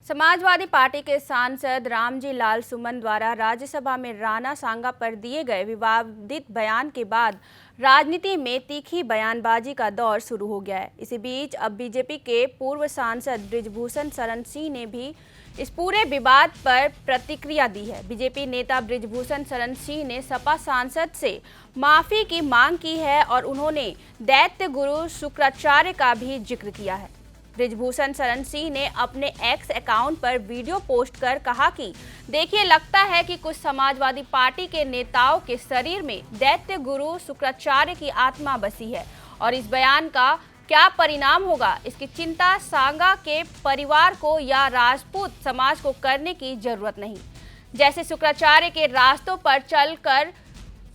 Samajwadi party के सांसद रामजी लाल सुमन द्वारा राज्यसभा में राणा सांगा पर दिए गए विवादित बयान के बाद राजनीति में तीखी बयानबाजी का दौर शुरू हो गया है। इसी बीच अब बीजेपी के पूर्व सांसद बृजभूषण शरण सिंह ने भी इस पूरे विवाद पर प्रतिक्रिया दी है। बीजेपी नेता बृजभूषण शरण सिंह ने सपा सांसद से माफी की मांग की है और उन्होंने दैत्य गुरु शुक्राचार्य का भी जिक्र किया है। बृजभूषण शरण सिंह ने अपने एक्स अकाउंट पर वीडियो पोस्ट कर कहा कि देखिए, लगता है कि कुछ समाजवादी पार्टी के नेताओं के शरीर में दैत्य गुरु शुक्राचार्य की आत्मा बसी है और इस बयान का क्या परिणाम होगा, इसकी चिंता सांगा के परिवार को या राजपूत समाज को करने की जरूरत नहीं। जैसे शुक्राचार्य के रास्तों पर चलकर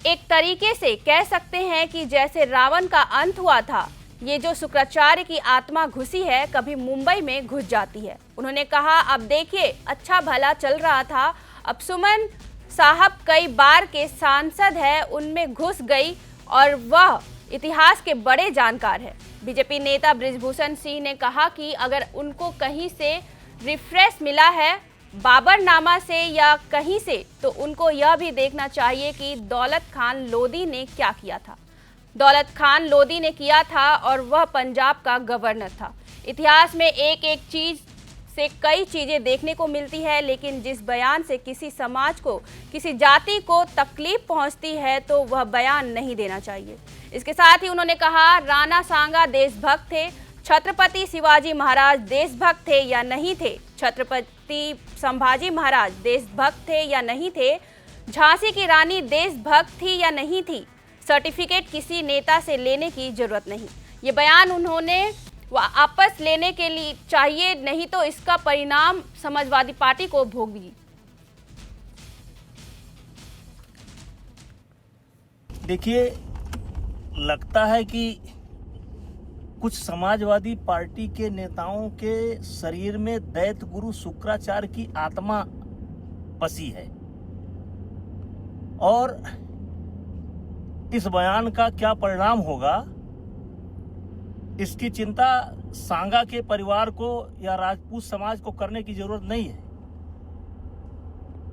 एक तरीके से कह सकते हैं कि जैसे रावण का अंत हुआ था, ये जो शुक्राचार्य की आत्मा घुसी है कभी मुंबई में घुस जाती है। उन्होंने कहा, अब देखिए, अच्छा भला चल रहा था, अब सुमन साहब कई बार के सांसद है, उनमें घुस गई और वह इतिहास के बड़े जानकार है। बीजेपी नेता बृजभूषण सिंह ने कहा कि अगर उनको कहीं से रिफ्रेश मिला है बाबरनामा से या कहीं से, तो उनको यह भी देखना चाहिए कि दौलत खान लोधी ने क्या किया था। दौलत खान लोधी ने किया था और वह पंजाब का गवर्नर था। इतिहास में एक एक चीज से कई चीजें देखने को मिलती है, लेकिन जिस बयान से किसी समाज को, किसी जाति को तकलीफ पहुंचती है तो वह बयान नहीं देना चाहिए। इसके साथ ही उन्होंने कहा, राणा सांगा देशभक्त थे, छत्रपति शिवाजी महाराज देशभक्त थे या नहीं थे, छत्रपति संभाजी महाराज देशभक्त थे या नहीं थे, झांसी की रानी देशभक्त थी या नहीं थी, सर्टिफिकेट किसी नेता से लेने की जरूरत नहीं। ये बयान उन्होंने वापस लेने के लिए चाहिए, नहीं तो इसका परिणाम समाजवादी पार्टी को भोगेगी। देखिए, लगता है कि कुछ समाजवादी पार्टी के नेताओं के शरीर में दैत्य गुरु शुक्राचार्य की आत्मा बसी है और इस बयान का क्या परिणाम होगा, इसकी चिंता सांगा के परिवार को या राजपूत समाज को करने की जरूरत नहीं है।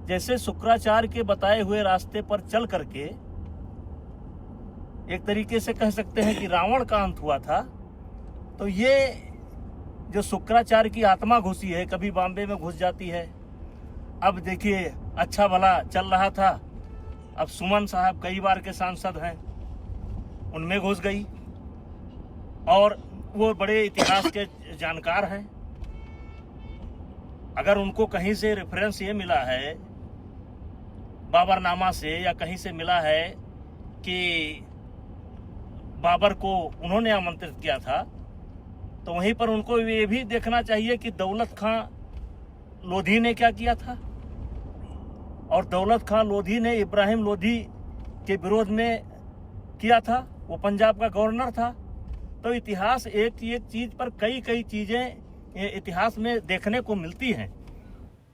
जैसे शुक्राचार्य के बताए हुए रास्ते पर चल करके एक तरीके से कह सकते हैं कि रावण का अंत हुआ था, तो ये जो शुक्राचार्य की आत्मा घुसी है, कभी बॉम्बे में घुस जाती है। अब देखिए, अच्छा भला चल रहा था, अब सुमन साहब कई बार के सांसद हैं, उनमें घुस गई और वो बड़े इतिहास के जानकार हैं। अगर उनको कहीं से रेफरेंस ये मिला है बाबरनामा से या कहीं से मिला है कि बाबर को उन्होंने आमंत्रित किया था, तो वहीं पर उनको ये भी देखना चाहिए कि दौलत खां लोधी ने क्या किया था। और दौलत खां लोधी ने इब्राहिम लोधी के विरोध में किया था, वो पंजाब का गवर्नर था। तो इतिहास एक चीज पर कई चीजें इतिहास में देखने को मिलती हैं।